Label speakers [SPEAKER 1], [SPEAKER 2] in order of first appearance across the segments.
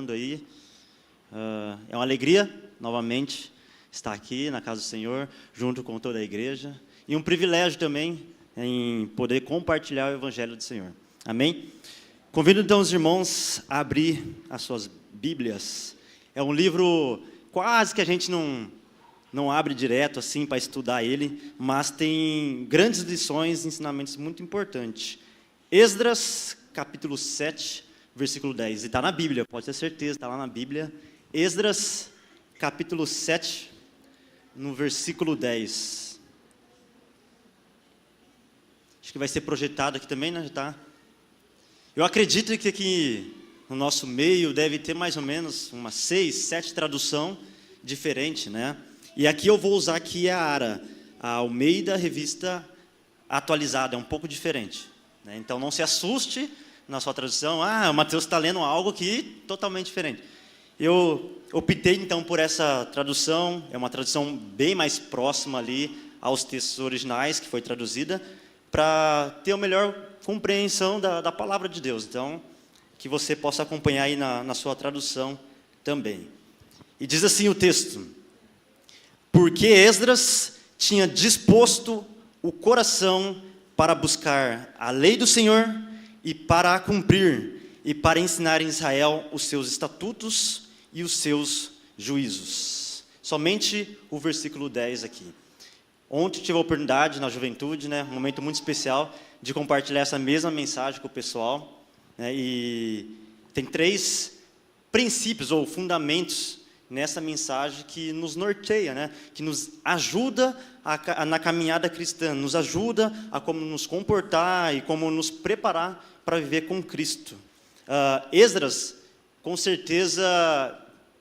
[SPEAKER 1] chegando aí. É uma alegria, novamente, estar aqui na casa do Senhor, junto com toda a igreja. E um privilégio também em poder compartilhar o Evangelho do Senhor. Amém? Convido então os irmãos a abrir as suas Bíblias. É um livro quase que a gente não abre direto assim para estudar ele, mas tem grandes lições e ensinamentos muito importantes. Esdras, capítulo 7, versículo 10. E está na Bíblia, pode ter certeza, está lá na Bíblia. Esdras, capítulo 7, no versículo 10. Acho que vai ser projetado aqui também, né? Já tá. Eu acredito que aqui no nosso meio deve ter mais ou menos umas 6, 7 traduções diferentes, né? E aqui eu vou usar aqui a Almeida Revista Atualizada, é um pouco diferente, né? Então não se assuste na sua tradução, o Mateus está lendo algo aqui totalmente diferente. Eu optei então por essa tradução, é uma tradução bem mais próxima ali aos textos originais que foi traduzida, para ter a melhor compreensão da palavra de Deus. Então, que você possa acompanhar aí na sua tradução também. E diz assim o texto: porque Esdras tinha disposto o coração para buscar a lei do Senhor e para a cumprir, e para ensinar em Israel os seus estatutos e os seus juízos. Somente o versículo 10 aqui. Ontem tive a oportunidade na juventude, né, um momento muito especial, de compartilhar essa mesma mensagem com o pessoal, né, e tem 3 princípios ou fundamentos nessa mensagem que nos norteia, né, que nos ajuda na caminhada cristã, nos ajuda a como nos comportar e como nos preparar para viver com Cristo. Esdras, com certeza,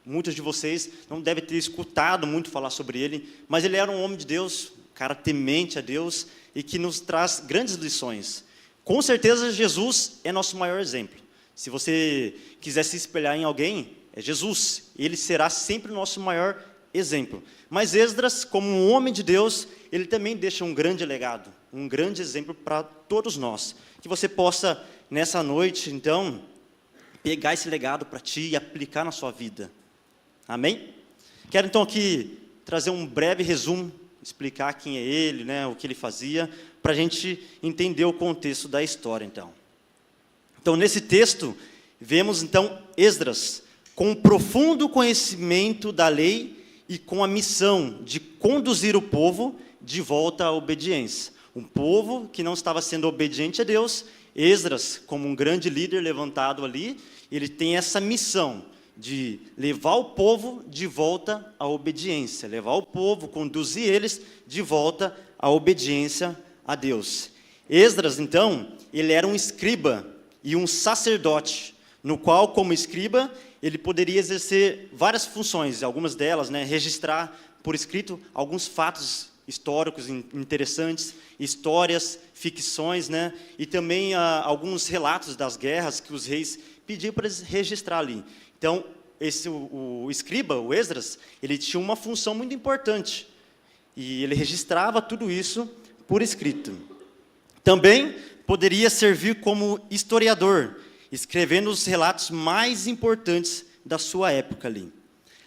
[SPEAKER 1] muitos de vocês não devem ter escutado muito falar sobre ele, mas ele era um homem de Deus, um cara temente a Deus e que nos traz grandes lições. Com certeza, Jesus é nosso maior exemplo. Se você quiser se espelhar em alguém, é Jesus. Ele será sempre o nosso maior exemplo. Mas Esdras, como um homem de Deus, ele também deixa um grande legado, um grande exemplo para todos nós. Que você possa, nessa noite, então, pegar esse legado para ti e aplicar na sua vida. Amém? Quero então aqui trazer um breve resumo, explicar quem é ele, né, o que ele fazia, para a gente entender o contexto da história, então. Então, nesse texto, vemos, então, Esdras com um profundo conhecimento da lei e com a missão de conduzir o povo de volta à obediência. Um povo que não estava sendo obediente a Deus. Esdras, como um grande líder levantado ali, ele tem essa missão de levar o povo de volta à obediência, levar o povo, conduzir eles de volta à obediência a Deus. Esdras, então, ele era um escriba e um sacerdote, no qual, como escriba, ele poderia exercer várias funções, algumas delas, né, registrar por escrito alguns fatos históricos interessantes, histórias, ficções, né, e também alguns relatos das guerras que os reis pediam para eles registrar ali. Então, o escriba, o Esdras, ele tinha uma função muito importante, e ele registrava tudo isso por escrito. Também poderia servir como historiador, escrevendo os relatos mais importantes da sua época ali.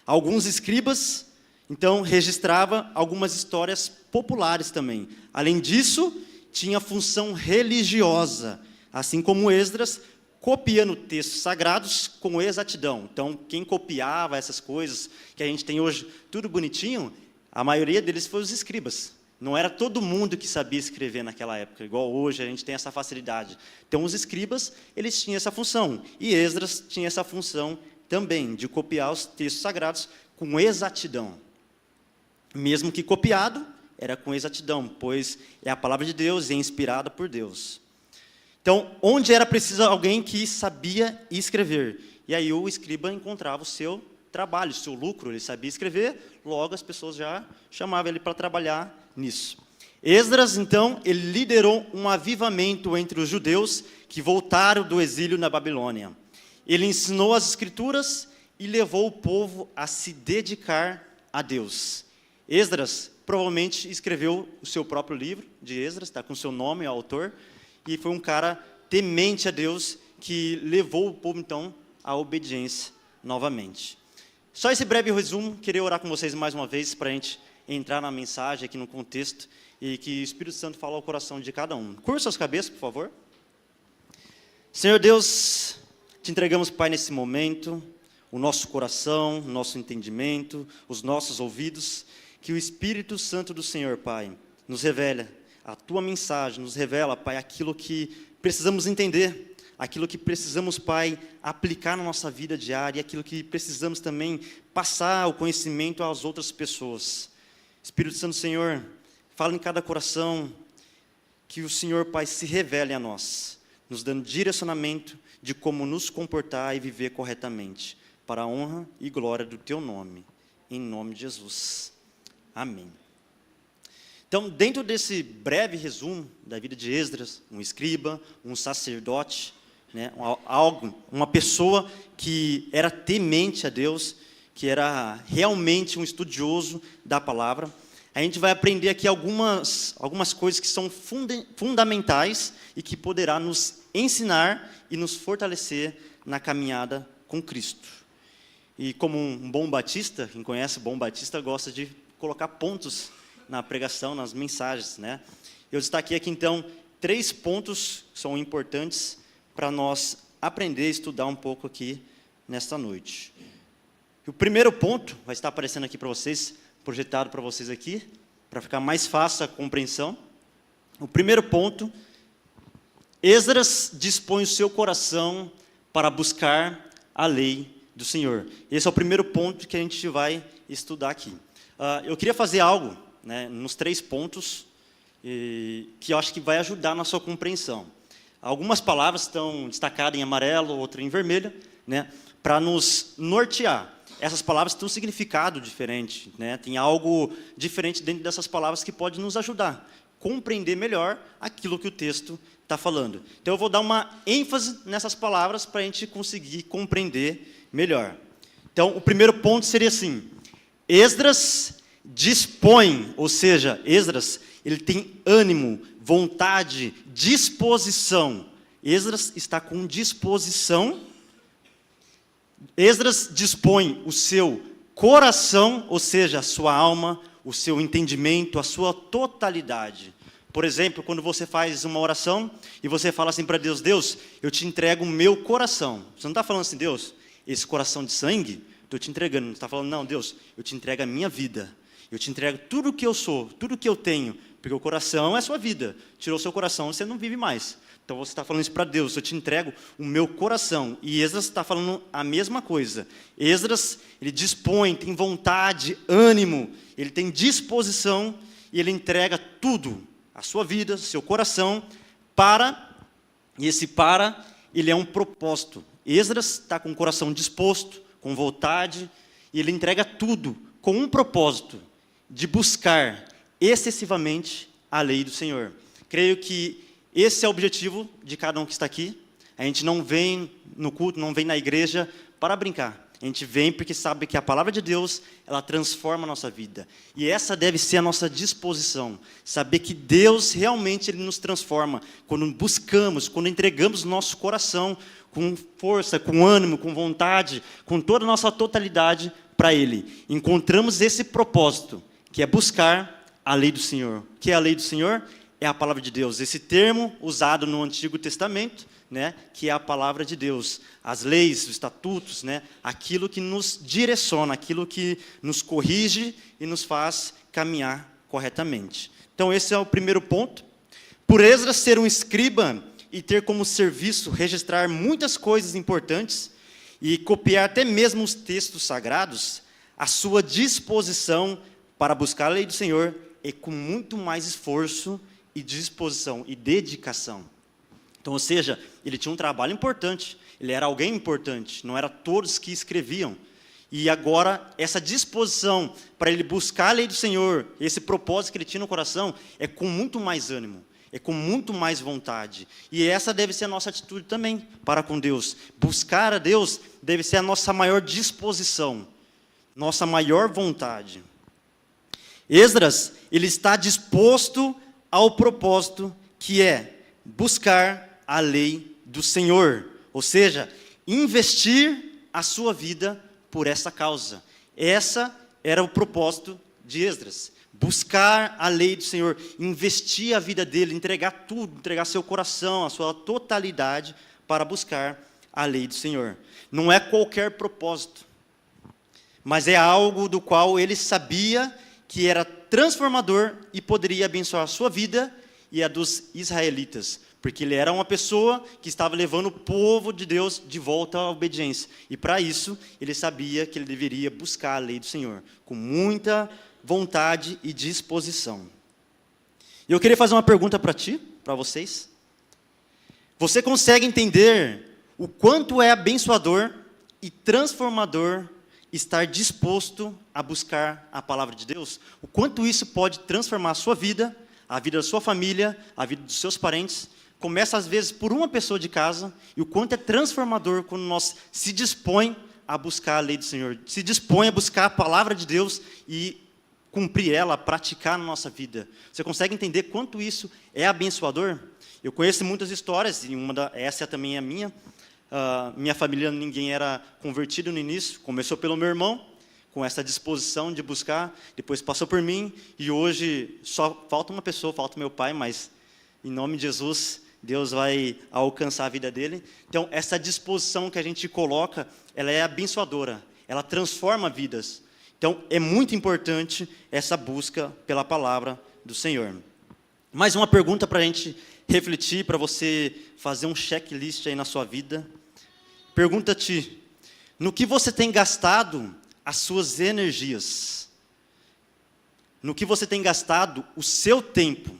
[SPEAKER 1] Alguns escribas, então, registravam algumas histórias populares também. Além disso, tinha função religiosa, assim como Esdras, copiando textos sagrados com exatidão. Então, quem copiava essas coisas que a gente tem hoje, tudo bonitinho, a maioria deles foi os escribas. Não era todo mundo que sabia escrever naquela época, igual hoje a gente tem essa facilidade. Então, os escribas, eles tinham essa função. E Esdras tinha essa função também, de copiar os textos sagrados com exatidão. Mesmo que copiado, era com exatidão, pois é a palavra de Deus e é inspirada por Deus. Então, onde era preciso alguém que sabia escrever? E aí o escriba encontrava o seu trabalho, o seu lucro, ele sabia escrever, logo as pessoas já chamavam ele para trabalhar nisso. Esdras, então, ele liderou um avivamento entre os judeus que voltaram do exílio na Babilônia. Ele ensinou as Escrituras e levou o povo a se dedicar a Deus. Esdras provavelmente escreveu o seu próprio livro de Esdras, está com seu nome, o autor, e foi um cara temente a Deus que levou o povo, então, à obediência novamente. Só esse breve resumo, queria orar com vocês mais uma vez para a gente entrar na mensagem aqui no contexto e que o Espírito Santo fale ao coração de cada um. Curva suas cabeças, por favor. Senhor Deus, te entregamos, Pai, nesse momento, o nosso coração, o nosso entendimento, os nossos ouvidos, que o Espírito Santo do Senhor, Pai, nos revela a Tua mensagem, nos revela, Pai, aquilo que precisamos entender, aquilo que precisamos, Pai, aplicar na nossa vida diária, e aquilo que precisamos também passar o conhecimento às outras pessoas. Espírito Santo do Senhor, fala em cada coração, que o Senhor, Pai, se revele a nós, nos dando direcionamento de como nos comportar e viver corretamente, para a honra e glória do Teu nome, em nome de Jesus. Amém. Então, dentro desse breve resumo da vida de Esdras, um escriba, um sacerdote, né, uma pessoa que era temente a Deus, que era realmente um estudioso da palavra, a gente vai aprender aqui algumas coisas que são fundamentais e que poderá nos ensinar e nos fortalecer na caminhada com Cristo. E como um bom batista, quem conhece bom batista gosta de colocar pontos na pregação, nas mensagens, né? Eu destaquei aqui então 3 pontos que são importantes para nós aprender e estudar um pouco aqui nesta noite. O primeiro ponto vai estar aparecendo aqui para vocês, projetado para vocês aqui, para ficar mais fácil a compreensão. O primeiro ponto, Esdras dispõe o seu coração para buscar a lei do Senhor. Esse é o primeiro ponto que a gente vai estudar aqui. Eu queria fazer algo, né, nos 3 pontos, que eu acho que vai ajudar na sua compreensão. Algumas palavras estão destacadas em amarelo, outra em vermelho, né, para nos nortear. Essas palavras têm um significado diferente, né, tem algo diferente dentro dessas palavras que pode nos ajudar a compreender melhor aquilo que o texto está falando. Então eu vou dar uma ênfase nessas palavras para a gente conseguir compreender melhor. Então o primeiro ponto seria assim: Esdras dispõe, ou seja, Esdras, ele tem ânimo, vontade, disposição. Esdras está com disposição. Esdras dispõe o seu coração, ou seja, a sua alma, o seu entendimento, a sua totalidade. Por exemplo, quando você faz uma oração e você fala assim para Deus: Deus, eu te entrego o meu coração. Você não está falando assim: Deus, esse coração de sangue, estou te entregando. Você está falando: não, Deus, eu te entrego a minha vida. Eu te entrego tudo o que eu sou, tudo o que eu tenho, porque o coração é a sua vida. Tirou o seu coração, você não vive mais. Então você está falando isso para Deus: eu te entrego o meu coração. E Esdras está falando a mesma coisa. Esdras, ele dispõe, tem vontade, ânimo, ele tem disposição e ele entrega tudo, a sua vida, seu coração, e esse ele é um propósito. Esdras está com o coração disposto, com vontade, e ele entrega tudo com um propósito, de buscar excessivamente a lei do Senhor. Creio que esse é o objetivo de cada um que está aqui. A gente não vem no culto, não vem na igreja para brincar. A gente vem porque sabe que a palavra de Deus, ela transforma a nossa vida. E essa deve ser a nossa disposição. Saber que Deus realmente ele nos transforma. Quando buscamos, quando entregamos o nosso coração com força, com ânimo, com vontade, com toda a nossa totalidade para Ele. Encontramos esse propósito, que é buscar a lei do Senhor. O que é a lei do Senhor? É a palavra de Deus. Esse termo usado no Antigo Testamento, né, que é a palavra de Deus. As leis, os estatutos, né, aquilo que nos direciona, aquilo que nos corrige e nos faz caminhar corretamente. Então esse é o primeiro ponto. Por Esdras ser um escriba e ter como serviço registrar muitas coisas importantes e copiar até mesmo os textos sagrados, a sua disposição para buscar a lei do Senhor é com muito mais esforço e disposição e dedicação. Então, ou seja, ele tinha um trabalho importante, ele era alguém importante, não era todos que escreviam. E agora, essa disposição para ele buscar a lei do Senhor, esse propósito que ele tinha no coração, é com muito mais ânimo, é com muito mais vontade. E essa deve ser a nossa atitude também para com Deus. Buscar a Deus deve ser a nossa maior disposição, nossa maior vontade. Esdras, ele está disposto ao propósito que é buscar a lei do Senhor, ou seja, investir a sua vida por essa causa. Essa era o propósito de Esdras. Buscar a lei do Senhor, investir a vida dele, entregar tudo, entregar seu coração, a sua totalidade para buscar a lei do Senhor. Não é qualquer propósito, mas é algo do qual ele sabia que era transformador e poderia abençoar a sua vida e a dos israelitas, porque ele era uma pessoa que estava levando o povo de Deus de volta à obediência. E para isso, ele sabia que ele deveria buscar a lei do Senhor, com muita vontade e disposição. E eu queria fazer uma pergunta para vocês. Você consegue entender o quanto é abençoador e transformador estar disposto a buscar a palavra de Deus? O quanto isso pode transformar a sua vida, a vida da sua família, a vida dos seus parentes? Começa às vezes por uma pessoa de casa, e o quanto é transformador quando nós se dispõe a buscar a lei do Senhor, se dispõe a buscar a palavra de Deus e cumprir ela, praticar na nossa vida. Você consegue entender quanto isso é abençoador? Eu conheço muitas histórias, e essa também é a minha. Minha família, ninguém era convertido no início, começou pelo meu irmão, com essa disposição de buscar, depois passou por mim, e hoje só falta uma pessoa, falta meu pai, mas em nome de Jesus, Deus vai alcançar a vida dele. Então, essa disposição que a gente coloca, ela é abençoadora, ela transforma vidas. Então, é muito importante essa busca pela palavra do Senhor. Mais uma pergunta para a gente refletir, para você fazer um checklist aí na sua vida. Pergunta-te, no que você tem gastado as suas energias? No que você tem gastado o seu tempo?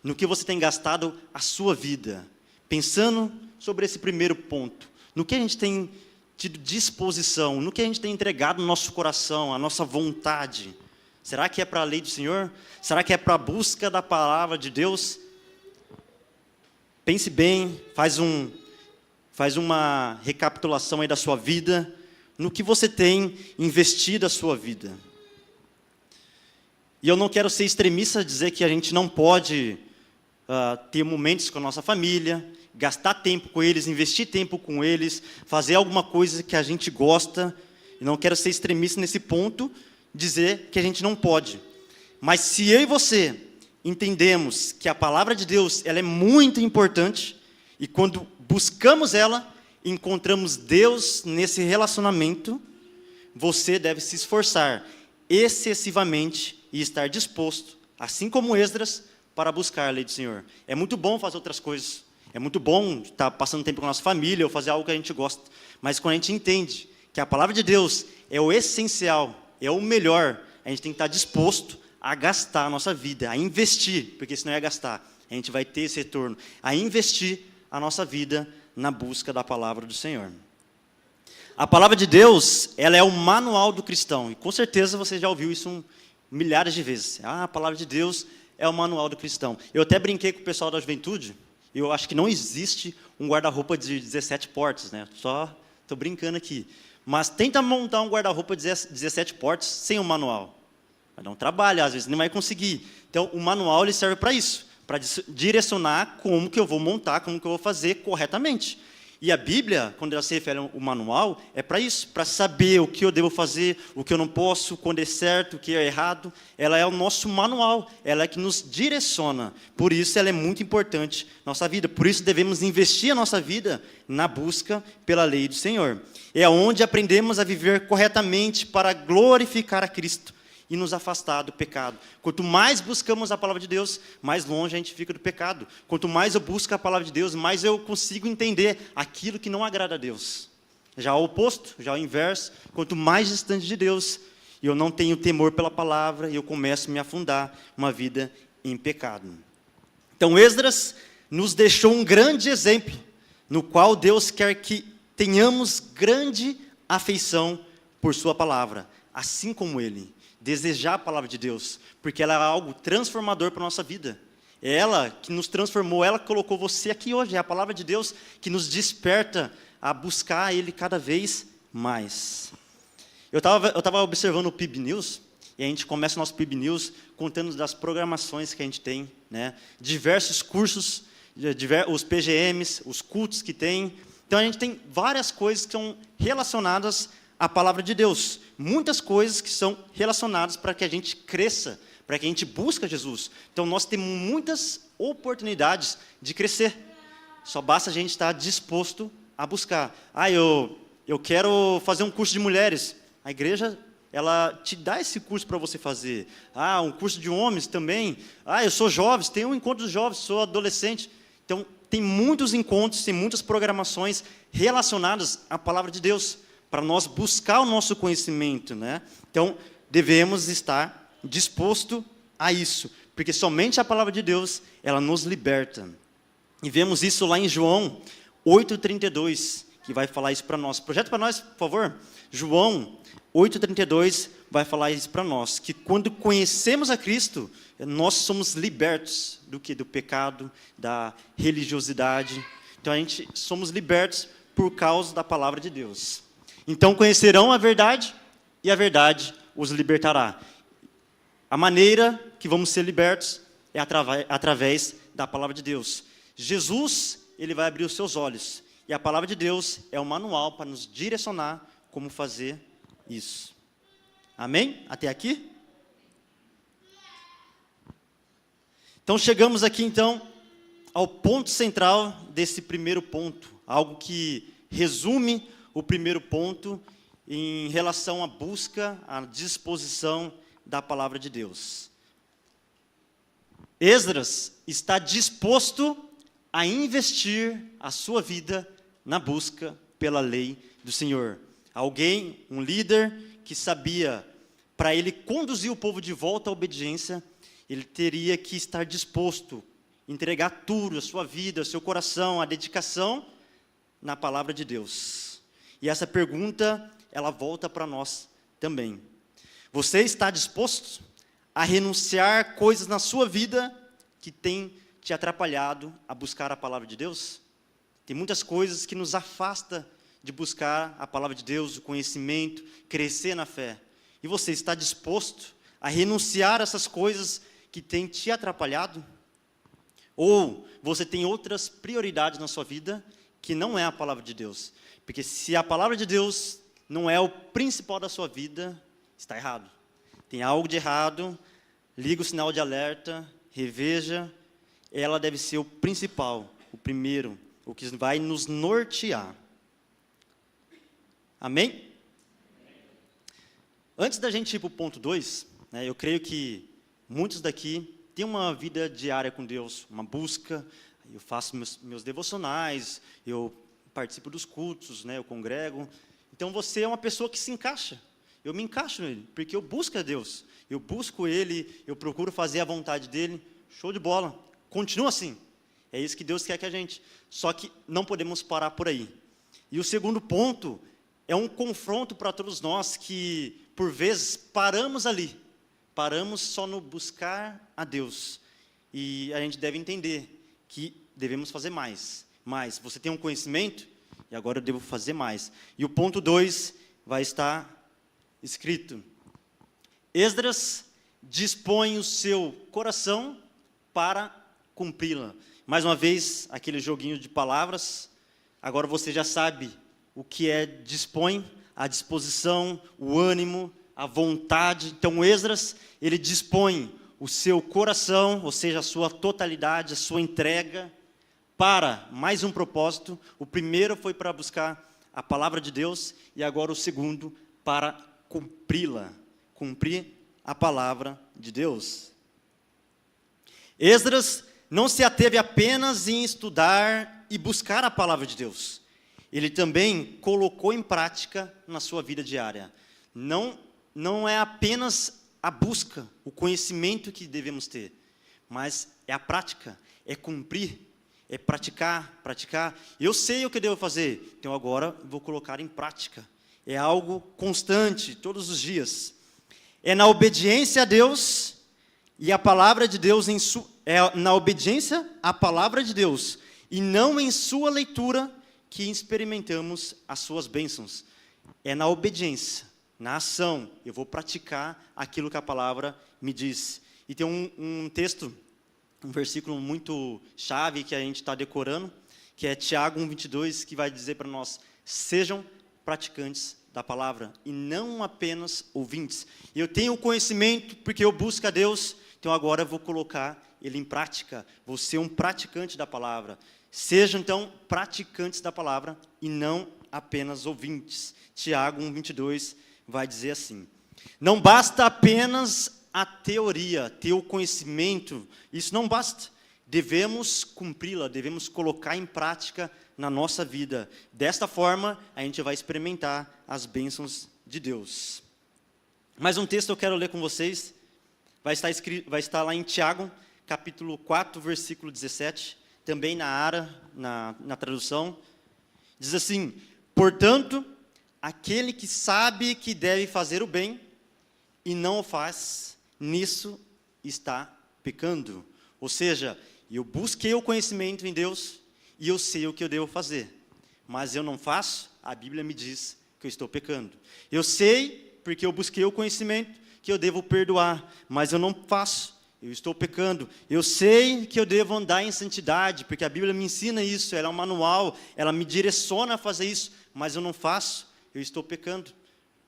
[SPEAKER 1] No que você tem gastado a sua vida? Pensando sobre esse primeiro ponto, no que a gente tem tido disposição, no que a gente tem entregado o nosso coração, a nossa vontade. Será que é para a lei do Senhor? Será que é para a busca da palavra de Deus? Pense bem, faz uma recapitulação aí da sua vida, no que você tem investido a sua vida. E eu não quero ser extremista dizer que a gente não pode ter momentos com a nossa família, gastar tempo com eles, investir tempo com eles, fazer alguma coisa que a gente gosta. E não quero ser extremista nesse ponto, dizer que a gente não pode. Mas se eu e você entendemos que a palavra de Deus ela é muito importante, e quando buscamos ela, encontramos Deus nesse relacionamento, você deve se esforçar excessivamente e estar disposto, assim como Esdras, para buscar a lei do Senhor. É muito bom fazer outras coisas, é muito bom estar passando tempo com a nossa família, ou fazer algo que a gente gosta, mas quando a gente entende que a palavra de Deus é o essencial, é o melhor, a gente tem que estar disposto a gastar a nossa vida, a investir, porque senão é gastar, a gente vai ter esse retorno, a investir a nossa vida na busca da palavra do Senhor. A palavra de Deus, ela é o manual do cristão, e com certeza você já ouviu isso milhares de vezes. A palavra de Deus é o manual do cristão. Eu até brinquei com o pessoal da juventude, eu acho que não existe um guarda-roupa de 17 portas, né? Só estou brincando aqui. Mas tenta montar um guarda-roupa de 17 portas sem um manual. Vai dar um trabalho, às vezes nem vai conseguir. Então, o manual ele serve para isso, para direcionar como que eu vou montar, como que eu vou fazer corretamente. E a Bíblia, quando ela se refere ao manual, é para isso, para saber o que eu devo fazer, o que eu não posso, quando é certo, o que é errado. Ela é o nosso manual, ela é que nos direciona. Por isso ela é muito importante na nossa vida. Por isso devemos investir a nossa vida na busca pela lei do Senhor. É onde aprendemos a viver corretamente para glorificar a Cristo e nos afastar do pecado. Quanto mais buscamos a palavra de Deus, mais longe a gente fica do pecado. Quanto mais eu busco a palavra de Deus, mais eu consigo entender aquilo que não agrada a Deus. Já o oposto, já o inverso, quanto mais distante de Deus, eu não tenho temor pela palavra e eu começo a me afundar uma vida em pecado. Então, Esdras nos deixou um grande exemplo, no qual Deus quer que tenhamos grande afeição por sua palavra, assim como Ele. Desejar a palavra de Deus, porque ela é algo transformador para a nossa vida. É ela que nos transformou, ela colocou você aqui hoje. É a palavra de Deus que nos desperta a buscar Ele cada vez mais. Eu estava observando o PIB News, e a gente começa o nosso PIB News contando das programações que a gente tem, né? Diversos cursos, os PGMs, os cultos que tem, Então a gente tem várias coisas que são relacionadas à palavra de Deus. Muitas coisas que são relacionadas para que a gente cresça, para que a gente busque Jesus. Então nós temos muitas oportunidades de crescer. Só basta a gente estar disposto a buscar. Eu quero fazer um curso de mulheres. A igreja, ela te dá esse curso para você fazer. Um curso de homens também. Eu sou jovem, tem um encontro dos jovens, sou adolescente. Então, tem muitos encontros, tem muitas programações relacionadas à palavra de Deus, para nós buscar o nosso conhecimento, né? Então, devemos estar disposto a isso, porque somente a palavra de Deus, ela nos liberta. E vemos isso lá em João 8,32, que vai falar isso para nós. Projeta para nós, por favor. João 8,32 vai falar isso para nós, que quando conhecemos a Cristo, nós somos libertos do pecado, da religiosidade. Então, a gente somos libertos por causa da palavra de Deus. Então, conhecerão a verdade, e a verdade os libertará. A maneira que vamos ser libertos é através da palavra de Deus. Jesus, ele vai abrir os seus olhos. E a palavra de Deus é um manual para nos direcionar como fazer isso. Amém? Até aqui? Então, chegamos aqui, então, ao ponto central desse primeiro ponto. Algo que resume o primeiro ponto em relação à busca, à disposição da palavra de Deus. Esdras está disposto a investir a sua vida na busca pela lei do Senhor. Alguém, um líder que sabia, para ele conduzir o povo de volta à obediência, ele teria que estar disposto a entregar tudo, a sua vida, o seu coração, a dedicação na palavra de Deus. E essa pergunta, ela volta para nós também. Você está disposto a renunciar coisas na sua vida que têm te atrapalhado a buscar a palavra de Deus? Tem muitas coisas que nos afastam de buscar a palavra de Deus, o conhecimento, crescer na fé. E você está disposto a renunciar a essas coisas que têm te atrapalhado? Ou você tem outras prioridades na sua vida que não é a palavra de Deus? Porque se a palavra de Deus não é o principal da sua vida, está errado. Tem algo de errado, liga o sinal de alerta, reveja. Ela deve ser o principal, o primeiro, o que vai nos nortear. Amém? Antes da gente ir para o ponto 2, eu creio que muitos daqui têm uma vida diária com Deus, uma busca. Eu faço meus devocionais, eu participo dos cultos, eu congrego. Então você é uma pessoa que se encaixa. Eu me encaixo nele, porque eu busco a Deus. Eu busco Ele, eu procuro fazer a vontade dEle. Show de bola. Continua assim. É isso que Deus quer que a gente. Só que não podemos parar por aí. E o segundo ponto é um confronto para todos nós que, por vezes, paramos ali. Paramos só no buscar a Deus. E a gente deve entender que devemos fazer mais. Mas você tem um conhecimento, e agora eu devo fazer mais. E o ponto 2 vai estar escrito: Esdras dispõe o seu coração para cumpri-la. Mais uma vez, aquele joguinho de palavras. Agora você já sabe o que é dispõe, a disposição, o ânimo, a vontade. Então, Esdras, ele dispõe o seu coração, ou seja, a sua totalidade, a sua entrega, para mais um propósito. O primeiro foi para buscar a palavra de Deus, e agora o segundo, para cumpri-la, cumprir a palavra de Deus. Esdras não se ateve apenas em estudar e buscar a palavra de Deus. Ele também colocou em prática na sua vida diária. Não é apenas a busca, o conhecimento que devemos ter, mas é a prática, é cumprir, é praticar. Eu sei o que devo fazer, então agora vou colocar em prática. É algo constante, todos os dias. É na obediência a Deus e a palavra de Deus na obediência à palavra de Deus e não em sua leitura que experimentamos as suas bênçãos. É na obediência, na ação. Eu vou praticar aquilo que a palavra me diz. E tem um texto, um versículo muito chave que a gente está decorando, que é Tiago 1:22, que vai dizer para nós: sejam praticantes da palavra e não apenas ouvintes. Eu tenho conhecimento porque eu busco a Deus, então agora eu vou colocar ele em prática, vou ser um praticante da palavra. Sejam então praticantes da palavra e não apenas ouvintes. Tiago 1:22 vai dizer assim: não basta apenas a teoria, ter o conhecimento, isso não basta. Devemos cumpri-la, devemos colocar em prática na nossa vida. Desta forma, a gente vai experimentar as bênçãos de Deus. Mais um texto eu quero ler com vocês, vai estar lá em Tiago, capítulo 4, versículo 17, também na tradução, diz assim: portanto, aquele que sabe que deve fazer o bem e não o faz, nisso está pecando. Ou seja, eu busquei o conhecimento em Deus e eu sei o que eu devo fazer, mas eu não faço, a Bíblia me diz que eu estou pecando. Eu sei, porque eu busquei o conhecimento, que eu devo perdoar, mas eu não faço, eu estou pecando. Eu sei que eu devo andar em santidade, porque a Bíblia me ensina isso, ela é um manual, ela me direciona a fazer isso, mas eu não faço, eu estou pecando.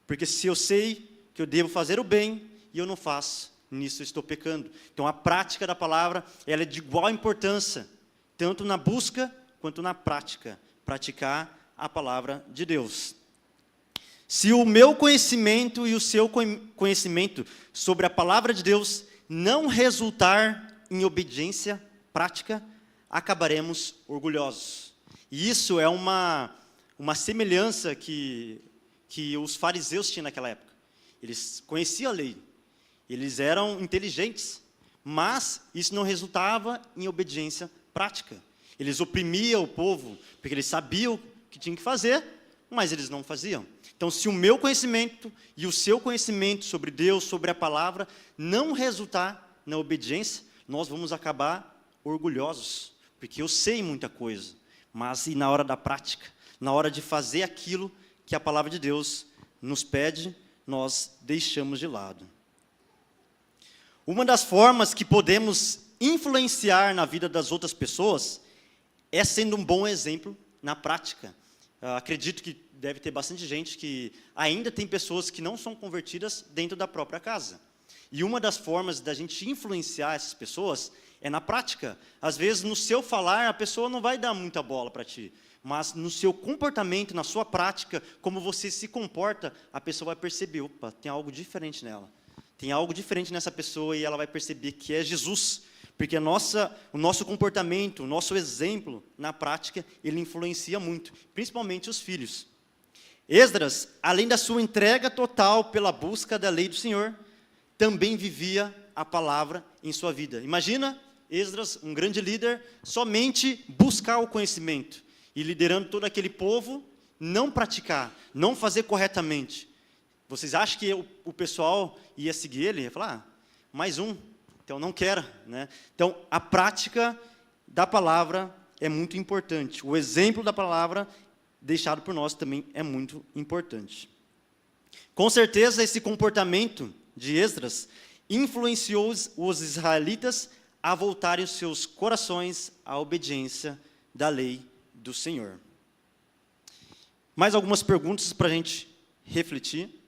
[SPEAKER 1] Porque se eu sei que eu devo fazer o bem e eu não faço, nisso eu estou pecando. Então a prática da palavra, ela é de igual importância, tanto na busca quanto na prática, praticar a palavra de Deus. Se o meu conhecimento e o seu conhecimento sobre a palavra de Deus não resultar em obediência prática, acabaremos orgulhosos. E isso é uma semelhança que os fariseus tinham naquela época. Eles conheciam a lei, eles eram inteligentes, mas isso não resultava em obediência prática. Eles oprimiam o povo, porque eles sabiam o que tinham que fazer, mas eles não faziam. Então, se o meu conhecimento e o seu conhecimento sobre Deus, sobre a palavra, não resultar na obediência, nós vamos acabar orgulhosos, porque eu sei muita coisa, mas e na hora da prática, na hora de fazer aquilo que a palavra de Deus nos pede, nós deixamos de lado. Uma das formas que podemos influenciar na vida das outras pessoas é sendo um bom exemplo na prática. Acredito que deve ter bastante gente que ainda tem pessoas que não são convertidas dentro da própria casa. E uma das formas da gente influenciar essas pessoas é na prática. Às vezes, no seu falar, a pessoa não vai dar muita bola para ti, mas no seu comportamento, na sua prática, como você se comporta, a pessoa vai perceber: opa, tem algo diferente nela. Tem algo diferente nessa pessoa e ela vai perceber que é Jesus. Porque o nosso comportamento, o nosso exemplo na prática, ele influencia muito, principalmente os filhos. Esdras, além da sua entrega total pela busca da lei do Senhor, também vivia a palavra em sua vida. Imagina Esdras, um grande líder, somente buscar o conhecimento e liderando todo aquele povo, não praticar, não fazer corretamente. Vocês acham que o pessoal ia seguir ele? Ia falar: mais um. Então, não quero, né? Então, a prática da palavra é muito importante. O exemplo da palavra deixado por nós também é muito importante. Com certeza, esse comportamento de Esdras influenciou os israelitas a voltarem os seus corações à obediência da lei do Senhor. Mais algumas perguntas para a gente refletir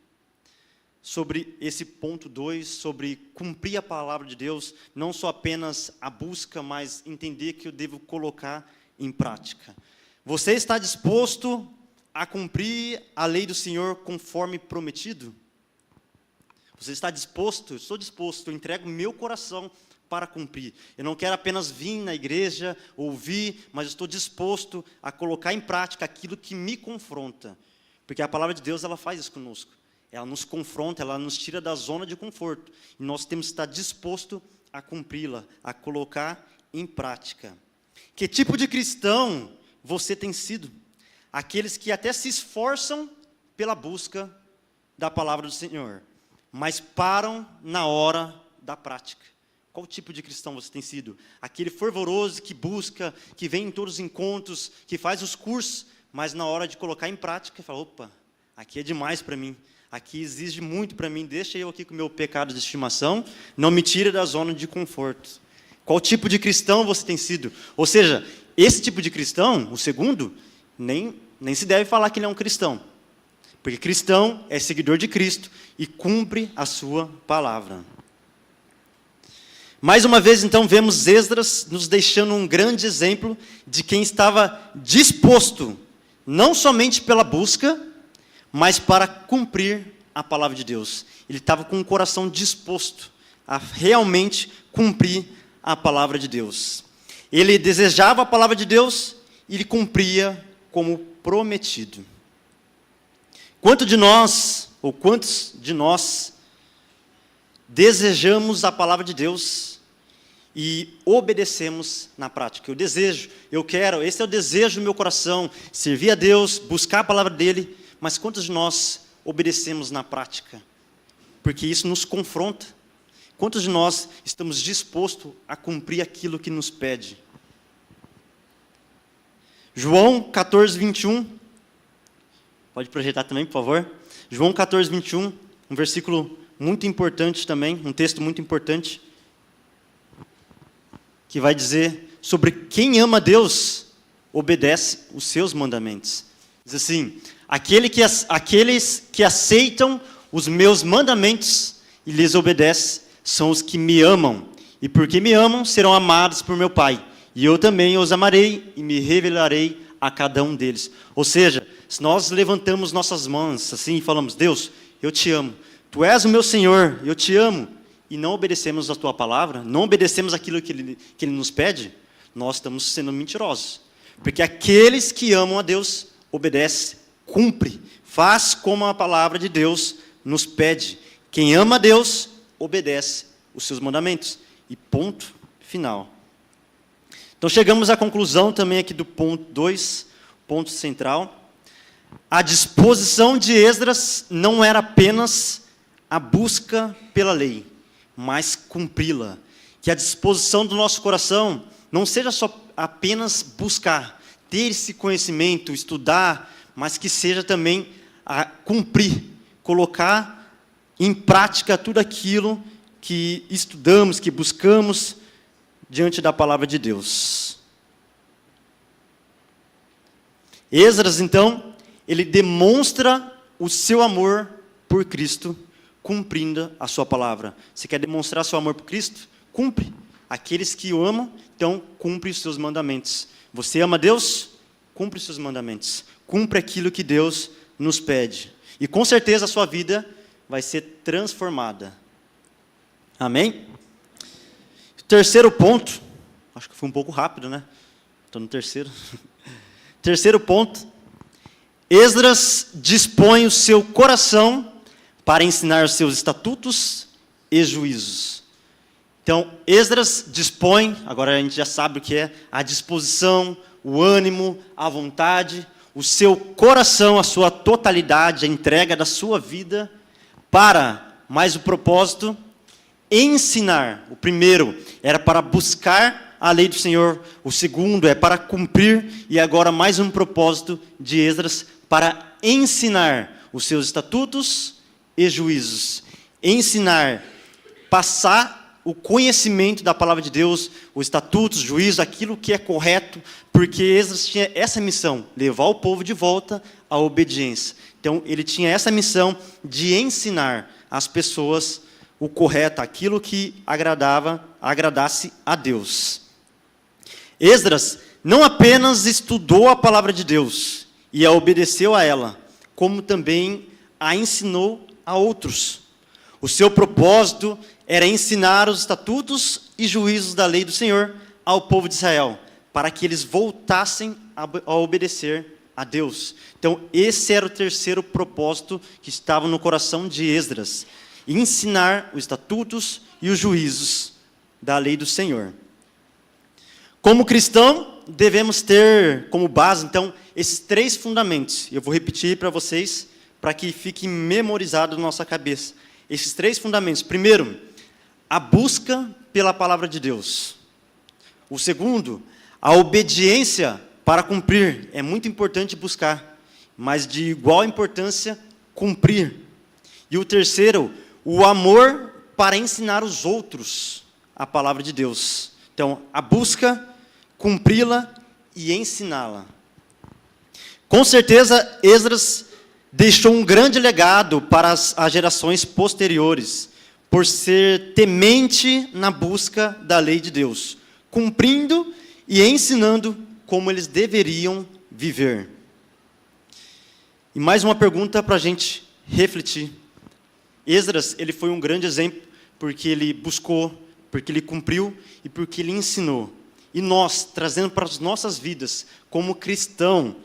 [SPEAKER 1] sobre esse ponto 2, sobre cumprir a palavra de Deus, não só apenas a busca, mas entender que eu devo colocar em prática. Você está disposto a cumprir a lei do Senhor conforme prometido? Você está disposto? Eu estou disposto, eu entrego meu coração para cumprir. Eu não quero apenas vir na igreja, ouvir, mas eu estou disposto a colocar em prática aquilo que me confronta. Porque a palavra de Deus, ela faz isso conosco. Ela nos confronta, ela nos tira da zona de conforto. E nós temos que estar disposto a cumpri-la, a colocar em prática. Que tipo de cristão você tem sido? Aqueles que até se esforçam pela busca da palavra do Senhor, mas param na hora da prática. Qual tipo de cristão você tem sido? Aquele fervoroso que busca, que vem em todos os encontros, que faz os cursos, mas na hora de colocar em prática, fala: opa, aqui é demais para mim. Aqui exige muito para mim, deixa eu aqui com o meu pecado de estimação, não me tire da zona de conforto. Qual tipo de cristão você tem sido? Ou seja, esse tipo de cristão, o segundo, nem se deve falar que ele é um cristão. Porque cristão é seguidor de Cristo e cumpre a sua palavra. Mais uma vez, então, vemos Esdras nos deixando um grande exemplo de quem estava disposto, não somente pela busca, mas para cumprir a palavra de Deus. Ele estava com o coração disposto a realmente cumprir a palavra de Deus. Ele desejava a palavra de Deus e ele cumpria como prometido. Quantos de nós desejamos a palavra de Deus e obedecemos na prática? Eu desejo, eu quero, esse é o desejo do meu coração, servir a Deus, buscar a palavra dele, mas quantos de nós obedecemos na prática? Porque isso nos confronta. Quantos de nós estamos dispostos a cumprir aquilo que nos pede? João 14, 21. Pode projetar também, por favor. João 14, 21, um versículo muito importante também, um texto muito importante, que vai dizer sobre quem ama Deus, obedece os seus mandamentos. Diz assim: aqueles que aceitam os meus mandamentos e lhes obedecem, são os que me amam, e porque me amam, serão amados por meu Pai, e eu também os amarei e me revelarei a cada um deles. Ou seja, se nós levantamos nossas mãos assim e falamos: Deus, eu te amo, Tu és o meu Senhor, eu te amo, e não obedecemos a Tua palavra, não obedecemos aquilo que Ele nos pede, nós estamos sendo mentirosos. Porque aqueles que amam a Deus, obedecem, cumpre, faz como a palavra de Deus nos pede. Quem ama a Deus, obedece os seus mandamentos. E ponto final. Então chegamos à conclusão também aqui do ponto 2, ponto central. A disposição de Esdras não era apenas a busca pela lei, mas cumpri-la. Que a disposição do nosso coração não seja só apenas buscar, ter esse conhecimento, estudar, mas que seja também a cumprir, colocar em prática tudo aquilo que estudamos, que buscamos diante da palavra de Deus. Esdras, então, ele demonstra o seu amor por Cristo, cumprindo a sua palavra. Você quer demonstrar seu amor por Cristo? Cumpre. Aqueles que o amam, então, cumpre os seus mandamentos. Você ama Deus? Cumpre os seus mandamentos. Cumpre aquilo que Deus nos pede. E com certeza a sua vida vai ser transformada. Amém? Terceiro ponto. Acho que foi um pouco rápido, né? Estou no terceiro. Terceiro ponto. Esdras dispõe o seu coração para ensinar os seus estatutos e juízos. Então, Esdras dispõe, agora a gente já sabe o que é, a disposição, o ânimo, a vontade, o seu coração, a sua totalidade, a entrega da sua vida para, mais o propósito, ensinar. O primeiro era para buscar a lei do Senhor, o segundo é para cumprir, e agora mais um propósito de Esdras, para ensinar os seus estatutos e juízos. Ensinar, passar o conhecimento da palavra de Deus, os estatutos, juízos, aquilo que é correto, porque Esdras tinha essa missão, levar o povo de volta à obediência. Então, ele tinha essa missão de ensinar as pessoas o correto, aquilo que agradasse a Deus. Esdras não apenas estudou a palavra de Deus e a obedeceu a ela, como também a ensinou a outros. O seu propósito era ensinar os estatutos e juízos da lei do Senhor ao povo de Israel, para que eles voltassem a obedecer a Deus. Então, esse era o terceiro propósito que estava no coração de Esdras: ensinar os estatutos e os juízos da lei do Senhor. Como cristão, devemos ter como base, então, esses três fundamentos. Eu vou repetir para vocês, para que fique memorizado na nossa cabeça. Esses três fundamentos. Primeiro, a busca pela palavra de Deus. O segundo, a obediência para cumprir. É muito importante buscar, mas de igual importância, cumprir. E o terceiro, o amor para ensinar os outros a palavra de Deus. Então, a busca, cumpri-la e ensiná-la. Com certeza, Esdras deixou um grande legado para as gerações posteriores, por ser temente na busca da lei de Deus, cumprindo e ensinando como eles deveriam viver. E mais uma pergunta para a gente refletir. Esdras, ele foi um grande exemplo, porque ele buscou, porque ele cumpriu e porque ele ensinou. E nós, trazendo para as nossas vidas, como cristão,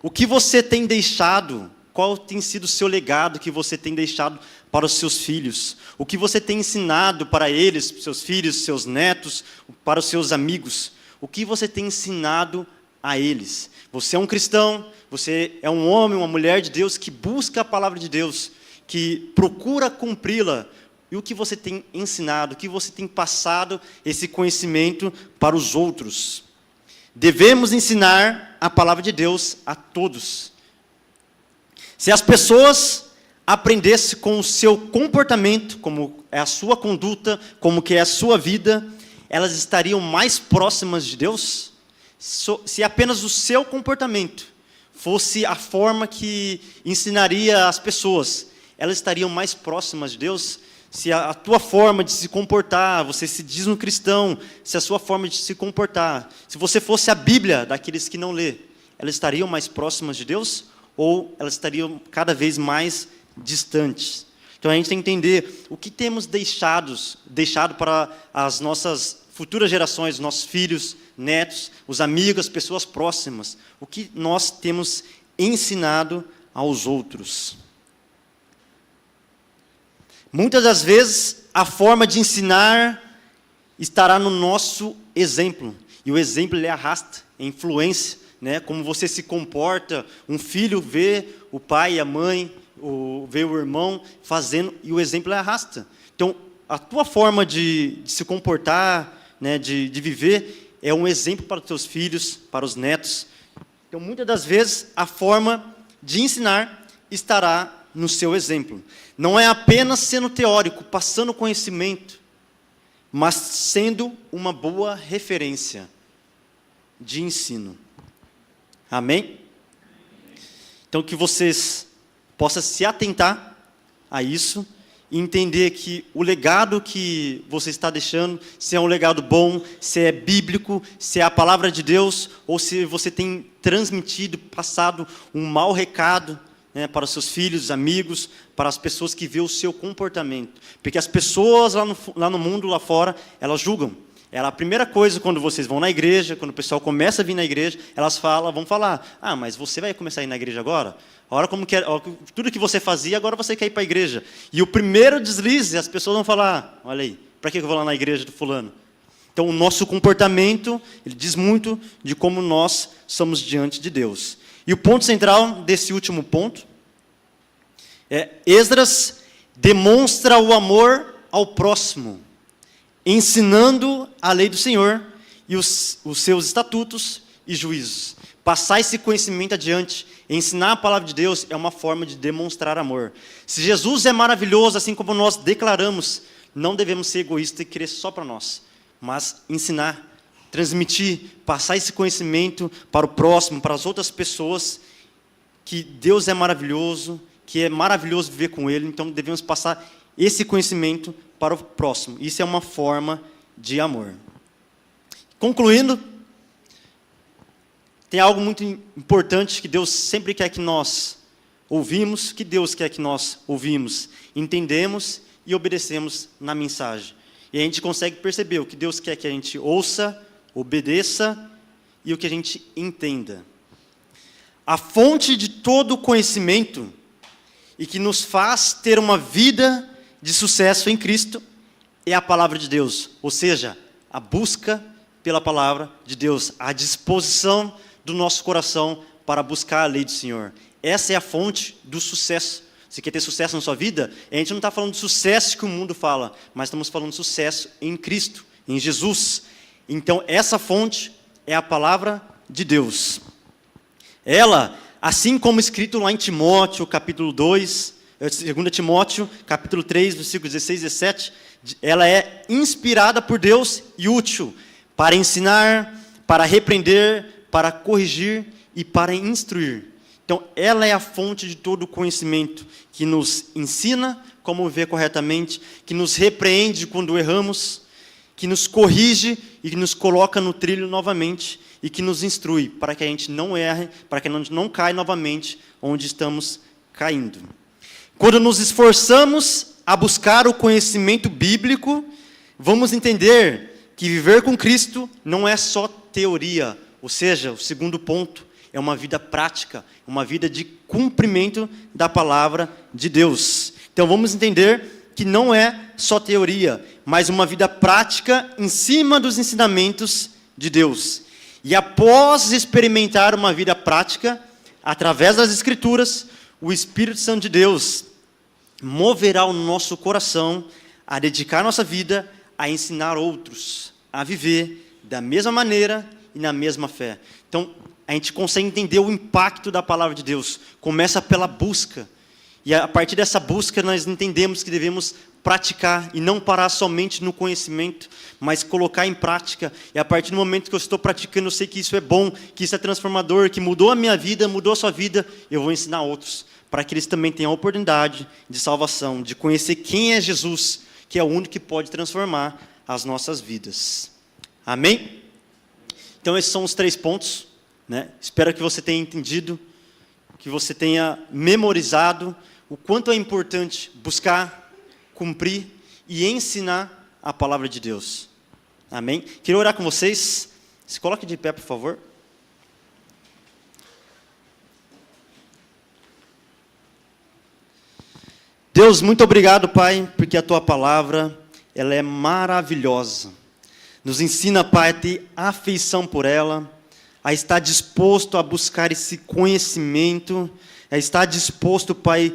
[SPEAKER 1] o que você tem deixado, qual tem sido o seu legado que você tem deixado para os seus filhos? O que você tem ensinado para eles, seus filhos, seus netos, para os seus amigos? O que você tem ensinado a eles? Você é um cristão, você é um homem, uma mulher de Deus que busca a palavra de Deus, que procura cumpri-la. E o que você tem ensinado, o que você tem passado esse conhecimento para os outros? Devemos ensinar a palavra de Deus a todos. Se as pessoas aprendessem com o seu comportamento, como é a sua conduta, como que é a sua vida, elas estariam mais próximas de Deus? Se apenas o seu comportamento fosse a forma que ensinaria as pessoas, elas estariam mais próximas de Deus? Se a tua forma de se comportar, você se diz um cristão, se a sua forma de se comportar, se você fosse a Bíblia daqueles que não lê, elas estariam mais próximas de Deus? Ou elas estariam cada vez mais distantes? Então a gente tem que entender o que temos deixado para as nossas futuras gerações, nossos filhos, netos, os amigos, as pessoas próximas. O que nós temos ensinado aos outros. Muitas das vezes, a forma de ensinar estará no nosso exemplo. E o exemplo, ele arrasta, é influência, né? Como você se comporta. Um filho vê o pai e a mãe, vê o irmão fazendo, e o exemplo, ele arrasta. Então, a tua forma de se comportar, né, de viver, é um exemplo para os teus filhos, para os netos. Então, muitas das vezes, a forma de ensinar estará no seu exemplo. Não é apenas sendo teórico, passando conhecimento, mas sendo uma boa referência de ensino. Amém? Então, que vocês possam se atentar a isso e entender que o legado que você está deixando, se é um legado bom, se é bíblico, se é a palavra de Deus, ou se você tem transmitido, passado um mau recado, né, para os seus filhos, amigos, para as pessoas que vê o seu comportamento. Porque as pessoas lá no mundo, lá fora, elas julgam. A primeira coisa, quando vocês vão na igreja, quando o pessoal começa a vir na igreja, elas vão falar, mas você vai começar a ir na igreja agora? Tudo que você fazia, agora você quer ir para a igreja. E o primeiro deslize, as pessoas vão falar, olha aí, para que eu vou lá na igreja do fulano? Então, o nosso comportamento, ele diz muito de como nós somos diante de Deus. E o ponto central desse último ponto é Esdras demonstra o amor ao próximo, ensinando a lei do Senhor e os seus estatutos e juízos. Passar esse conhecimento adiante, ensinar a palavra de Deus é uma forma de demonstrar amor. Se Jesus é maravilhoso, assim como nós declaramos, não devemos ser egoístas e querer só para nós, mas ensinar, transmitir, passar esse conhecimento para o próximo, para as outras pessoas, que Deus é maravilhoso, que é maravilhoso viver com Ele, então devemos passar esse conhecimento para o próximo. Isso é uma forma de amor. Concluindo, tem algo muito importante que Deus sempre quer que nós ouvimos, que Deus quer que nós ouvimos, entendemos e obedecemos na mensagem. E a gente consegue perceber o que Deus quer que a gente ouça, obedeça e o que a gente entenda. A fonte de todo o conhecimento e que nos faz ter uma vida de sucesso em Cristo é a palavra de Deus, ou seja, a busca pela palavra de Deus, a disposição do nosso coração para buscar a lei do Senhor. Essa é a fonte do sucesso. Você quer ter sucesso na sua vida? A gente não está falando de sucesso que o mundo fala, mas estamos falando de sucesso em Cristo, em Jesus. Então, essa fonte é a palavra de Deus. Ela, assim como escrito lá em Timóteo, capítulo 2, 2 Timóteo, capítulo 3, versículos 16 e 17, ela é inspirada por Deus e útil para ensinar, para repreender, para corrigir e para instruir. Então, ela é a fonte de todo o conhecimento, que nos ensina como viver corretamente, que nos repreende quando erramos, que nos corrige e que nos coloca no trilho novamente, e que nos instrui para que a gente não erre, para que a gente não caia novamente onde estamos caindo. Quando nos esforçamos a buscar o conhecimento bíblico, vamos entender que viver com Cristo não é só teoria, ou seja, o segundo ponto é uma vida prática, uma vida de cumprimento da palavra de Deus. Então vamos entender que não é só teoria, mas uma vida prática em cima dos ensinamentos de Deus. E após experimentar uma vida prática, através das Escrituras, o Espírito Santo de Deus moverá o nosso coração a dedicar nossa vida a ensinar outros a viver da mesma maneira e na mesma fé. Então, a gente consegue entender o impacto da palavra de Deus. Começa pela busca. E a partir dessa busca, nós entendemos que devemos praticar e não parar somente no conhecimento, mas colocar em prática. E a partir do momento que eu estou praticando, eu sei que isso é bom, que isso é transformador, que mudou a minha vida, mudou a sua vida, eu vou ensinar outros, para que eles também tenham a oportunidade de salvação, de conhecer quem é Jesus, que é o único que pode transformar as nossas vidas. Amém? Então, esses são os 3 pontos, né? Espero que você tenha entendido, que você tenha memorizado o quanto é importante buscar, cumprir e ensinar a palavra de Deus. Amém? Queria orar com vocês. Se coloque de pé, por favor. Deus, muito obrigado, Pai, porque a Tua palavra, ela é maravilhosa. Nos ensina, Pai, a ter afeição por ela, a estar disposto a buscar esse conhecimento, a estar disposto, Pai,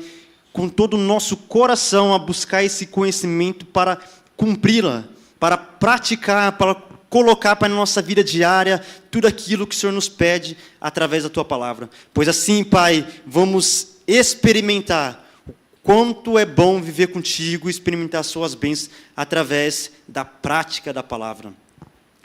[SPEAKER 1] com todo o nosso coração a buscar esse conhecimento para cumpri-la, para praticar, para colocar para a nossa vida diária tudo aquilo que o Senhor nos pede através da Tua palavra. Pois assim, Pai, vamos experimentar o quanto é bom viver contigo e experimentar as Suas bênçãos através da prática da palavra.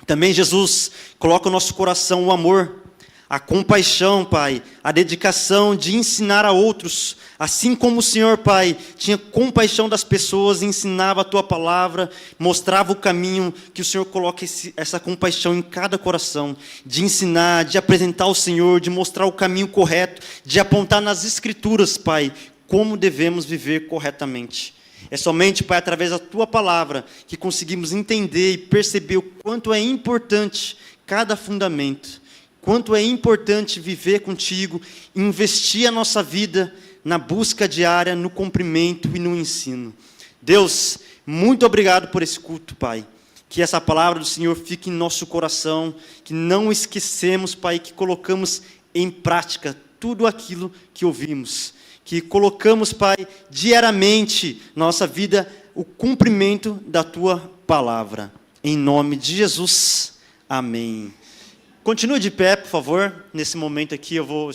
[SPEAKER 1] Também, Jesus, coloca no nosso coração o amor, a compaixão, Pai, a dedicação de ensinar a outros, assim como o Senhor, Pai, tinha compaixão das pessoas, ensinava a Tua palavra, mostrava o caminho, que o Senhor coloque essa compaixão em cada coração, de ensinar, de apresentar o Senhor, de mostrar o caminho correto, de apontar nas Escrituras, Pai, como devemos viver corretamente. É somente, Pai, através da Tua palavra, que conseguimos entender e perceber o quanto é importante cada fundamento, quanto é importante viver contigo, investir a nossa vida na busca diária, no cumprimento e no ensino. Deus, muito obrigado por esse culto, Pai. Que essa palavra do Senhor fique em nosso coração, que não esquecemos, Pai, que colocamos em prática tudo aquilo que ouvimos. Que colocamos, Pai, diariamente na nossa vida o cumprimento da Tua palavra. Em nome de Jesus, amém. Continue de pé, por favor. Nesse momento aqui eu vou